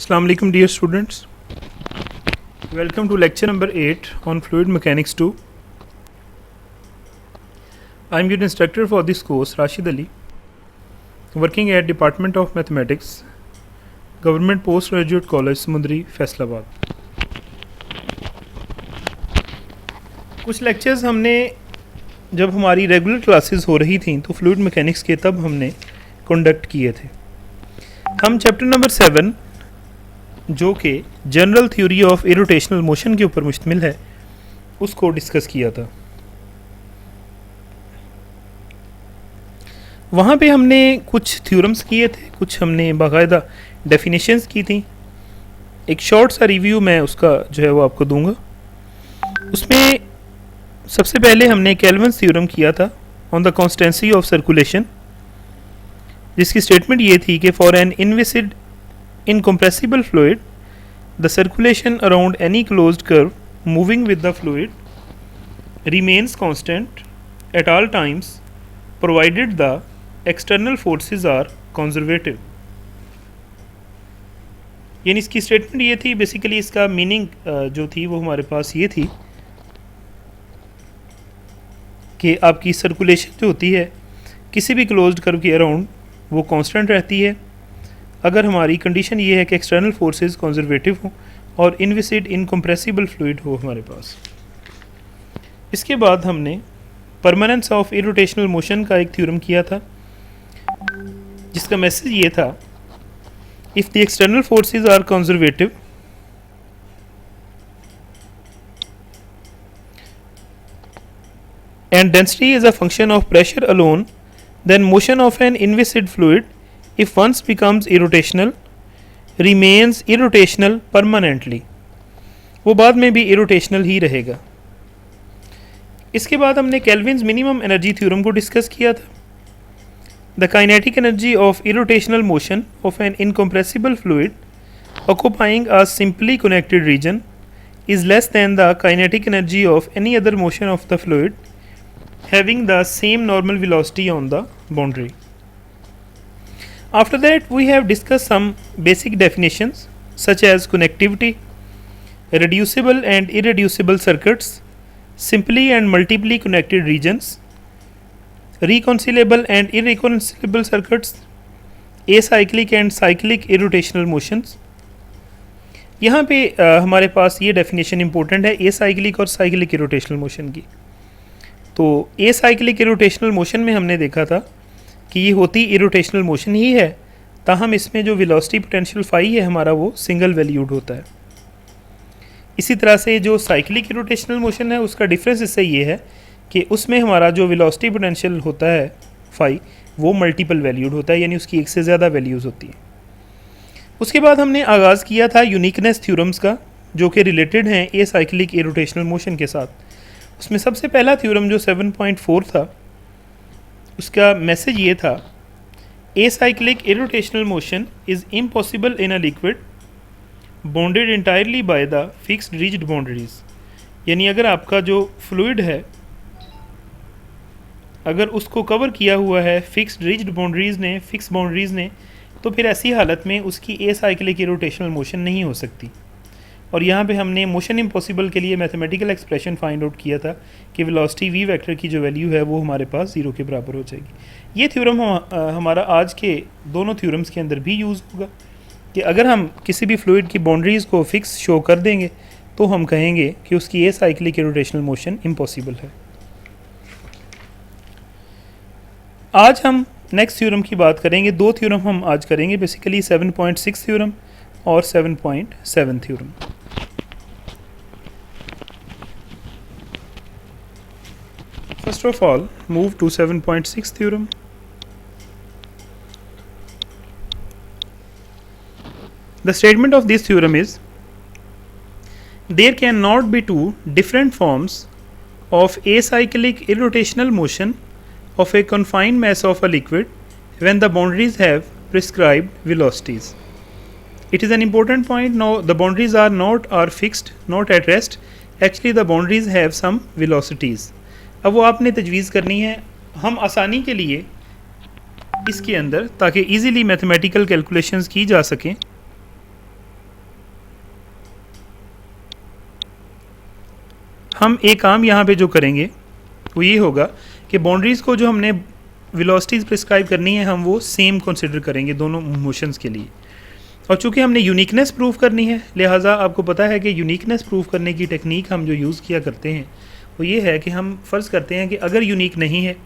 Assalamu alaikum dear students. Welcome to lecture number 8 on Fluid Mechanics 2. I am your instructor for this course, Rashid Ali, working at Department of Mathematics, Government Postgraduate College, Samundri, Faisalabad. कुछ lectures हमने जब हमारी regular classes हो रही थी तो fluid mechanics के तब हमने कंडक्ट किए थे. हम चैप्टर नंबर 7 जो कि general theory of irrotational motion के ऊपर मुश्तमिल है उसको डिस्कस किया था. वहाँ पे हमने कुछ थ्योरम्स किए थे, कुछ हमने बाकायदा डेफिनेशंस की थी. एक शॉर्ट सा रिव्यू मैं उसका जो है वो आपको दूंगा. उसमें सबसे पहले हमने केल्विन्स थ्योरम किया था on the constancy of circulation, जिसकी स्टेटमेंट ये थी कि for an inviscid incompressible fluid, the circulation around any closed curve moving with the fluid remains constant at all times provided the external forces are conservative. यानी इसकी statement ये थी, basically इसका meaning जो थी वो हमारे पास ये थी कि आपकी सर्कुलेशन जो होती है किसी भी क्लोज्ड कर्व के अराउंड वो कांस्टेंट रहती है अगर हमारी कंडीशन ये है कि एक्सटर्नल फोर्सेस कंजर्वेटिव हों और इनविसिड इनकम्प्रेसिबल फ्लूइड हो हमारे पास. इसके बाद हमने परमानेंस ऑफ इरोटेशनल मोशन का एक थ्योरम किया था जिसका मैसेज ये था, if the external forces are conservative and density is a function of pressure alone, then motion of an inviscid fluid if once becomes irrotational remains irrotational permanently. वो बाद में भी irrotational ही रहेगा. इसके बाद हमने केल्विन्स मिनिमम एनर्जी थ्योरम को discuss किया था. The kinetic energy of irrotational motion of an incompressible fluid occupying a simply connected region is less than the kinetic energy of any other motion of the fluid having the same normal velocity on the boundary. After that, we have discussed some basic definitions such as connectivity, reducible and irreducible circuits, simply and multiply connected regions, reconcilable and irreconcilable circuits, acyclic and cyclic irrotational motions. यहाँ पे हमारे पास ये definition important है acyclic और cyclic irrotational motion की. तो acyclic irrotational motion में हमने देखा था कि ये होती इरोटेशनल मोशन ही है, ताहम इसमें जो वेलोसिटी पोटेंशियल फाई है हमारा वो सिंगल वैल्यूड होता है. इसी तरह से जो साइक्लिक इरोटेशनल मोशन है उसका डिफरेंस इससे ये है कि उसमें हमारा जो वेलोसिटी पोटेंशियल होता है फाई वो मल्टीपल वैल्यूड होता है, यानी उसकी एक से ज़्यादा वैल्यूज़ होती हैं. उसके बाद हमने आगाज़ किया था यूनिकनेस थ्योरम्स का जो कि रिलेटेड हैं ए साइक्लिक इरोटेशनल मोशन के साथ. उसमें सबसे पहला थ्योरम जो 7.4 था उसका मैसेज ये था, acyclic irrotational motion is impossible in a liquid bounded entirely by the fixed rigid boundaries. यानी अगर आपका जो फ्लूइड है अगर उसको कवर किया हुआ है फिक्स्ड रिजिड बाउंड्रीज़ ने तो फिर ऐसी हालत में उसकी acyclic irrotational मोशन नहीं हो सकती. और यहाँ पे हमने मोशन इम्पॉसिबल के लिए मैथमेटिकल एक्सप्रेशन फाइंड आउट किया था कि वेलोसिटी वी वेक्टर की जो वैल्यू है वो हमारे पास ज़ीरो के बराबर हो जाएगी. ये थ्योरम हमारा आज के दोनों थ्योरम्स के अंदर भी यूज़ होगा कि अगर हम किसी भी फ्लूइड की बाउंड्रीज़ को फिक्स शो कर देंगे तो हम कहेंगे कि उसकी एसाइक्लिक इरोटेशनल मोशन इम्पॉसिबल है. आज हम नेक्स्ट थ्योरम की बात करेंगे. दो थ्योरम हम आज करेंगे बेसिकली, 7.6 थ्योरम और 7.7 theorem. First of all, move to 7.6 theorem. The statement of this theorem is, there cannot be two different forms of acyclic irrotational motion of a confined mass of a liquid when the boundaries have prescribed velocities. It is an important point. Now the boundaries are fixed, not at rest. Actually the boundaries have some velocities. अब वो आपने तजवीज़ करनी है. हम आसानी के लिए इसके अंदर ताकि इजीली मैथमेटिकल कैलकुलेशंस की जा सकें हम एक काम यहाँ पे जो करेंगे वो ये होगा कि बाउंड्रीज़ को जो हमने वेलोसिटीज़ प्रिस्क्राइब करनी है हम वो सेम कंसिडर करेंगे दोनों मोशंस के लिए। और चूंकि हमने यूनिकनेस प्रूव करनी है, लिहाजा आपको पता है कि यूनिकनेस प्रूव करने की टेक्निक हम जो यूज़ किया करते हैं वो ये है कि हम फ़र्ज़ करते हैं कि अगर यूनिक नहीं है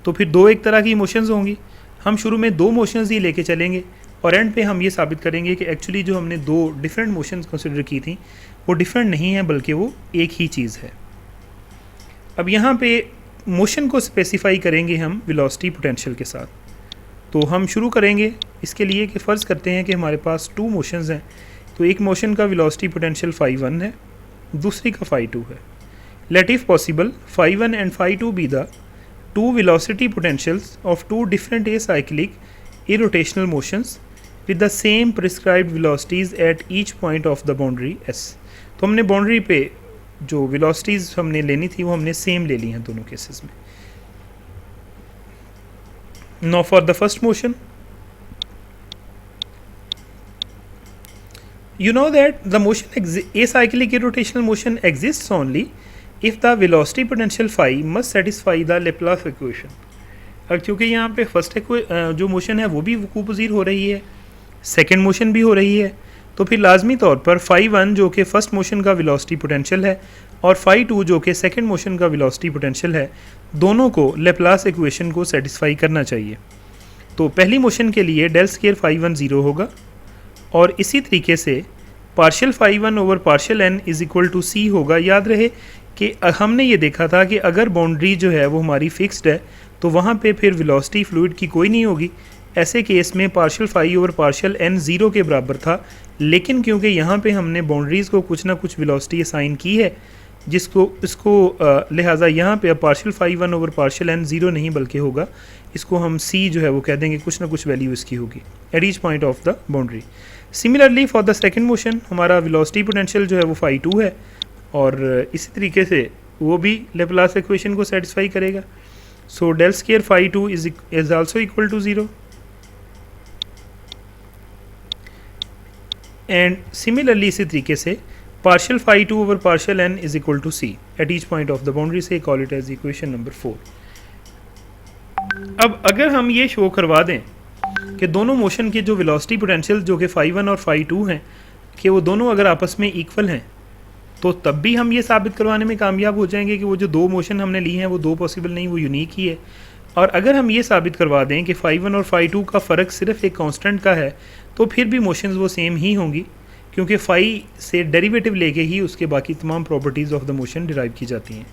तो फिर दो एक तरह की मोशंस होंगी। हम शुरू में दो मोशंस ही लेके चलेंगे और एंड पे हम ये साबित करेंगे कि एक्चुअली जो हमने दो डिफरेंट मोशंस कंसिडर की थी वो डिफरेंट नहीं है बल्कि वो एक ही चीज़ है। अब यहाँ पे मोशन को स्पेसिफाई करेंगे हम वेलोसिटी पोटेंशियल के साथ। तो हम शुरू करेंगे इसके लिए कि फ़र्ज़ करते हैं कि हमारे पास टू मोशंस हैं। तो एक मोशन का वेलोसिटी पोटेंशियल φ1 है, दूसरी का φ2 है। Let if possible φ1 and φ2 be the two velocity potentials of two different acyclic irrotational motions with the same prescribed velocities at each point of the boundary S। तो हमने बाउंड्री पे जो velocities हमने लेनी थी वो हमने सेम ले ली हैं दोनों केसेस में। Now for the first motion, you know that the motion acyclic irrotational motion exists only if the velocity potential phi must satisfy the Laplace equation। अब क्योंकि यहाँ पे फर्स्ट जो मोशन है वो भी वकूफ़ पज़ीर हो रही है, सेकेंड मोशन भी हो रही है, तो फिर लाजमी तौर पर φ1 जो कि फ़र्स्ट मोशन का वेलोसिटी पोटेंशियल है और φ2 जो कि सेकेंड मोशन का वेलोसिटी पोटेंशियल है, दोनों को लेप्लास इक्वेशन को सेटिस्फाई करना चाहिए। तो पहली मोशन के लिए डेल स्क्वायर φ1 ज़ीरो होगा और इसी तरीके से partial φ1 over partial n is equal to C होगा। याद रहे कि हमने ये देखा था कि अगर बाउंड्री जो है वो हमारी फिक्स्ड है तो वहाँ पे फिर वेलोसिटी फ्लूइड की कोई नहीं होगी। ऐसे केस में partial phi over partial n zero के बराबर था, लेकिन क्योंकि यहाँ पे हमने बाउंड्रीज़ को कुछ ना कुछ वेलोसिटी असाइन की है इसको लिहाजा यहाँ पे अब partial φ1 over partial n zero नहीं बल्कि होगा, इसको हम c जो है वो कह देंगे, कुछ ना कुछ वैल्यू इसकी होगी eight each point of the boundary. Similarly for the second motion हमारा वेलोसिटी पोटेंशियल जो है वो φ2 है और इसी तरीके से वो भी लेप्लास इक्वेशन को सेटिस्फाई करेगा। So del square φ2 is also equal to zero and similarly इसी तरीके से partial φ2 over partial n is equal to C at each point of the boundary से call it as equation number 4। अब अगर हम ये शो करवा दें कि दोनों मोशन के जो वेलोसिटी पोटेंशियल जो कि φ1 और φ2 हैं कि वो दोनों अगर आपस में इक्वल हैं तो तब भी हम ये साबित करवाने में कामयाब हो जाएंगे कि वो जो दो मोशन हमने ली हैं वो दो पॉसिबल नहीं, वो यूनिक ही है। और अगर हम ये साबित करवा दें कि φ1 और φ2 का फ़र्क सिर्फ एक कांस्टेंट का है तो फिर भी मोशंस वो सेम ही होंगी, क्योंकि फाई से डेरिवेटिव लेके ही उसके बाकी तमाम properties of the motion derive की जाती हैं।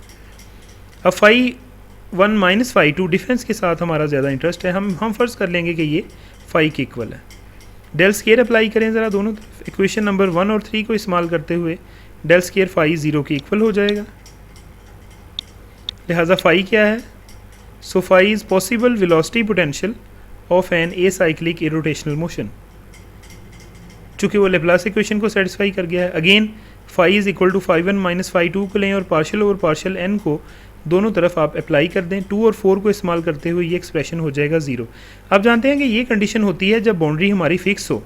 अब φ1 माइनस φ2 डिफरेंस के साथ हमारा ज़्यादा इंटरेस्ट है। हम फ़र्ज़ कर लेंगे कि ये फाई के इक्वल है। डेल स्क्वायर अप्लाई करें ज़रा दोनों तरफ। इक्वेशन नंबर 1 और 3 को इस्तेमाल करते हुए डेल स्क्वायर फाई ज़ीरो के इक्वल हो जाएगा, लिहाजा फाई क्या है? So phi is possible velocity potential of an acyclic irrotational motion. चूँकि वो लेप्लास इक्वेशन को सेटिस्फाई कर गया है। Again phi is equal to φ1 minus φ2 को लें और पार्शियल ओवर पार्शियल n को दोनों तरफ आप अप्लाई कर दें। 2 और 4 को इस्तेमाल करते हुए ये एक्सप्रेशन हो जाएगा ज़ीरो। आप जानते हैं कि ये कंडीशन होती है जब बाउंड्री हमारी फिक्स हो,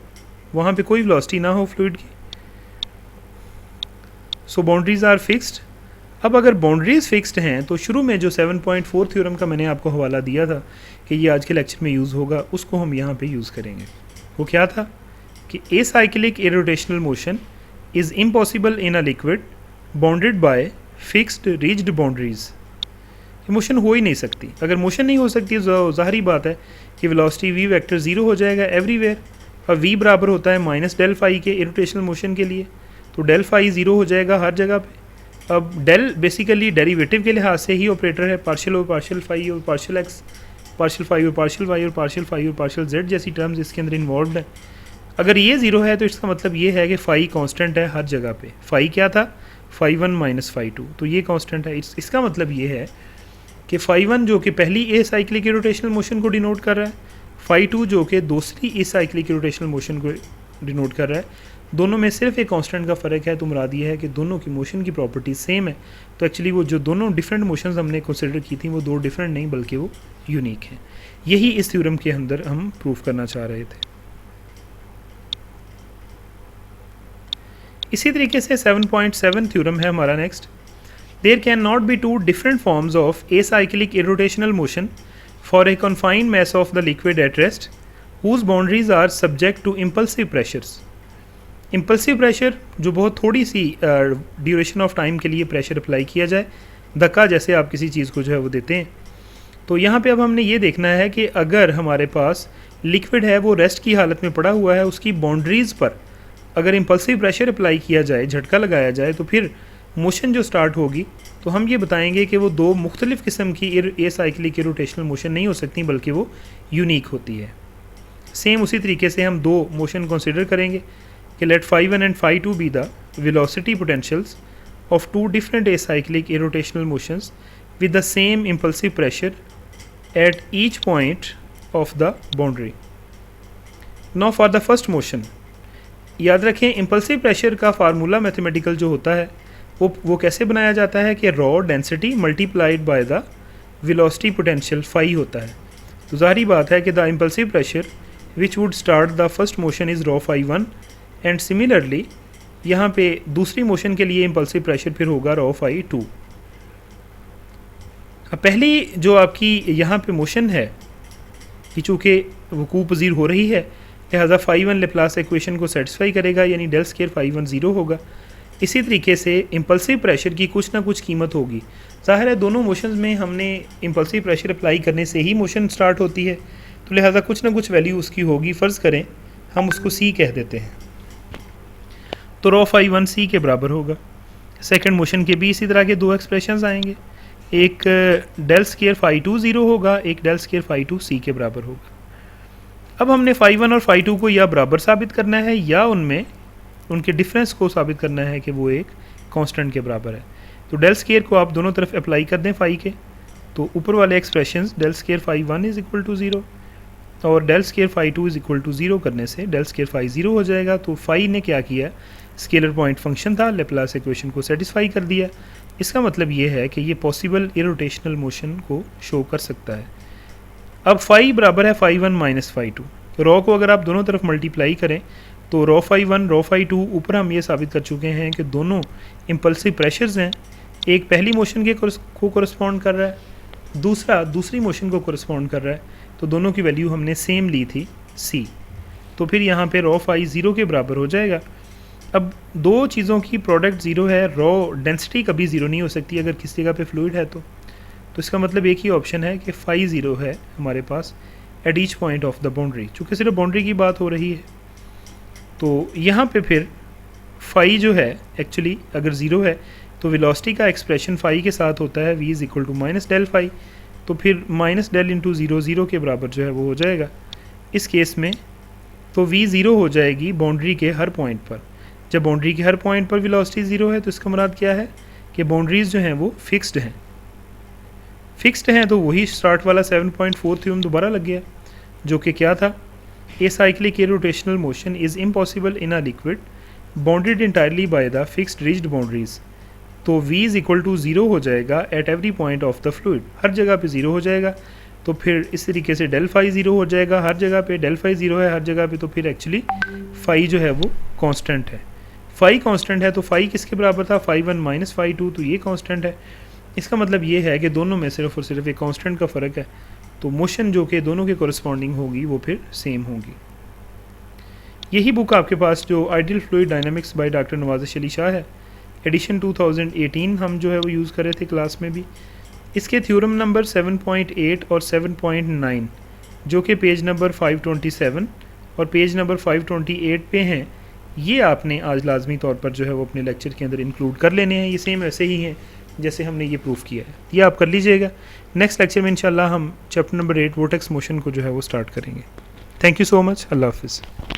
वहाँ पे कोई वेलोसिटी ना हो फ्लूइड की। सो बाउंड्रीज आर फिक्स्ड। अब अगर बाउंड्रीज फिक्स्ड हैं तो शुरू में जो 7.4 थ्योरम का मैंने आपको हवाला दिया था कि ये आज के लेक्चर में यूज़ होगा, उसको हम यहाँ पे यूज़ करेंगे। वो क्या था कि acyclic irrotational motion is impossible in a liquid bounded by fixed rigid boundaries. ये मोशन हो ही नहीं सकती। अगर मोशन नहीं हो सकती तो ज़ाहरी बात है कि वेलोसिटी v वेक्टर ज़ीरो हो जाएगा एवरीवेयर, और v बराबर होता है माइनस डेल फाई के इरोटेशनल मोशन के लिए, तो डेल फाई ज़ीरो हो जाएगा हर जगह पे। अब डेल बेसिकली डेरिवेटिव के लिहाज से ही ऑपरेटर है, पार्शियल और पार्शियल फाई और पार्शियल एक्स, पार्शियल फाई और पार्शियल वाई और पार्शियल फाई और पार्शियल जेड जैसी टर्म्स इसके अंदर इन्वॉल्व है। अगर ये ज़ीरो है तो इसका मतलब ये है कि फ़ाई कांस्टेंट है हर जगह पे। फ़ाई क्या था? φ1 माइनस φ2, तो ये कांस्टेंट है। इसका मतलब ये है कि φ1 जो कि पहली ए साइक्लिक रोटेशनल मोशन को डिनोट कर रहा है, φ2 जो कि दूसरी ए साइक्लिक रोटेशनल मोशन को डिनोट कर रहा है, दोनों में सिर्फ एक कांस्टेंट का फ़र्क है। तो मुराद ये है कि दोनों की मोशन की प्रॉपर्टी सेम है। तो एक्चुअली वो जो दोनों डिफरेंट मोशंस हमने कंसिडर की थी वो दो डिफरेंट नहीं बल्कि वो यूनिक हैं। यही इस थ्योरम के अंदर हम प्रूफ करना चाह रहे थे। इसी तरीके से 7.7 थ्योरम है हमारा next. There can not be two different forms of acyclic irrotational motion for a confined mass of the liquid at rest whose boundaries are subject to impulsive pressures. Impulsive pressure जो बहुत थोड़ी सी duration of time के लिए pressure apply किया जाए, धक्का जैसे आप किसी चीज़ को जो है वो देते हैं। तो यहाँ पे अब हमने ये देखना है कि अगर हमारे पास लिक्विड है वो रेस्ट की हालत में पड़ा हुआ है, उसकी बाउंड्रीज़ पर अगर इम्पल्सिव प्रेशर अप्लाई किया जाए, झटका लगाया जाए, तो फिर मोशन जो स्टार्ट होगी तो हम ये बताएंगे कि वो दो मुख्तलिफ़ किस्म की एसाइक्लिक रोटेशनल मोशन नहीं हो सकती, बल्कि वो यूनिक होती है। सेम उसी तरीके से हम दो मोशन कंसिडर करेंगे कि let φ1 and φ2 be the velocity potentials of two different acyclic rotational motions with the same impulsive pressure at each point of the boundary. Now for the first motion, याद रखें impulsive pressure का formula mathematical जो होता है वो कैसे बनाया जाता है कि rho density multiplied by the velocity potential φ होता है। तो ज़ाहिर बात है कि the impulsive pressure which would start the first motion is rho φ1 and similarly यहाँ पे दूसरी मोशन के लिए इम्पल्सिव प्रेशर फिर होगा rho φ2। अब पहली जो आपकी यहाँ पे मोशन है कि चूँकि वकूअ पज़ीर हो रही है, लिहाजा φ1 लेप्लास इक्वेशन को सेटिस्फाई करेगा, यानी डेल स्क्वायर φ1 ज़ीरो होगा। इसी तरीके से इम्पल्सिव प्रेशर की कुछ ना कुछ कीमत होगी। ज़ाहिर है दोनों मोशंस में हमने इम्पल्सिव प्रेशर अप्लाई करने से ही मोशन स्टार्ट होती है, तो लिहाजा कुछ ना कुछ वैल्यू उसकी होगी। फ़र्ज़ करें हम उसको c कह देते हैं, तो rho φ1 c के बराबर होगा। सेकंड मोशन के भी इसी तरह के दो एक्सप्रेशंस आएंगे, एक डेल स्क्वायर φ2 ज़ीरो होगा, एक डेल स्क्वायर φ2 c के बराबर होगा। अब हमने φ1 और φ2 को या बराबर साबित करना है या उनमें उनके डिफरेंस को साबित करना है कि वो एक कांस्टेंट के बराबर है। तो डेल स्क्वायर को आप दोनों तरफ अप्लाई कर दें फ़ाई के, तो ऊपर वाले expressions del square φ1 is equal to zero और del square φ2 is equal to zero करने से डेल स्क्वायर फ़ाई ज़ीरो हो जाएगा। तो फ़ाई ने क्या किया, स्केलर पॉइंट फंक्शन था, लेप्लास इक्वेशन को सेटिस्फाई कर दिया। इसका मतलब ये है कि ये पॉसिबल इरोटेशनल मोशन को शो कर सकता है। अब फ़ाई बराबर है φ1 माइनस φ2। रॉ को अगर आप दोनों तरफ मल्टीप्लाई करें तो रॉ φ1 रॉ φ2 ऊपर हम ये साबित कर चुके हैं कि दोनों इम्पल्सिव प्रेशर्स हैं, एक पहली मोशन के को कोरस्पॉन्ड कर रहा है, दूसरा दूसरी मोशन को कोरस्पॉन्ड कर रहा है। तो दोनों की वैल्यू हमने सेम ली थी c, तो फिर यहाँ पे रॉ फ़ाई ज़ीरो के बराबर हो जाएगा। अब दो चीज़ों की प्रोडक्ट ज़ीरो है, रॉ डेंसिटी कभी ज़ीरो नहीं हो सकती अगर किसी जगह पे फ्लूइड है तो इसका मतलब एक ही ऑप्शन है कि फ़ाई ज़ीरो है हमारे पास at each point of the boundary. चूँकि सिर्फ बाउंड्री की बात हो रही है तो यहाँ पे फिर फ़ाई जो है एक्चुअली अगर ज़ीरो है तो वेलोसिटी का एक्सप्रेशन फ़ाई के साथ होता है v is equal to minus del phi, तो फिर minus del into zero zero के बराबर जो है वो हो जाएगा इस केस में। तो v ज़ीरो हो जाएगी बाउंड्री के हर पॉइंट पर। जब बाउंड्री के हर पॉइंट पर वेलोसिटी ज़ीरो है तो इसका मुराद क्या है कि बाउंड्रीज़ जो हैं वो फिक्स्ड हैं। फिक्स्ड हैं तो वही स्टार्ट वाला 7.4 थ्योरम दोबारा लग गया, जो कि क्या था, acyclic rotational motion is impossible in a liquid bounded entirely by the fixed rigid boundaries. तो v is equal to zero हो जाएगा at every point of the fluid, हर जगह पे ज़ीरो हो जाएगा। तो फिर इस तरीके से डेल फ़ाई ज़ीरो हो जाएगा हर जगह पे, डेल फ़ाई ज़ीरो है हर जगह पे, तो फिर एक्चुअली फ़ाई जो है वो कांस्टेंट है। फ़ाई कांस्टेंट है तो फ़ाई किसके बराबर था, φ1 माइनस φ2, तो ये कांस्टेंट है। इसका मतलब ये है कि दोनों में सिर्फ और सिर्फ एक कांस्टेंट का फ़र्क है, तो मोशन जो कि दोनों के कोरस्पॉन्डिंग होगी वो फिर सेम होगी। यही बुक आपके पास जो ideal fluid dynamics by doctor Nawazish Ali Shah है, एडिशन 2018 हम जो है वो यूज़ कर रहे थे क्लास में भी। इसके थ्योरम नंबर 7.8 और 7.9 जो कि पेज नंबर 527 और पेज नंबर 528 पे हैं, ये आपने आज लाजमी तौर पर जो है वो अपने लेक्चर के अंदर इंक्लूड कर लेने हैं। ये सेम ऐसे ही हैं जैसे हमने ये प्रूफ किया है, ये आप कर लीजिएगा। नेक्स्ट लेक्चर में इंशाल्लाह हम चैप्टर नंबर 8 वोर्टेक्स मोशन को जो है वो स्टार्ट करेंगे। थैंक यू सो मच, अल्लाह हाफिज़।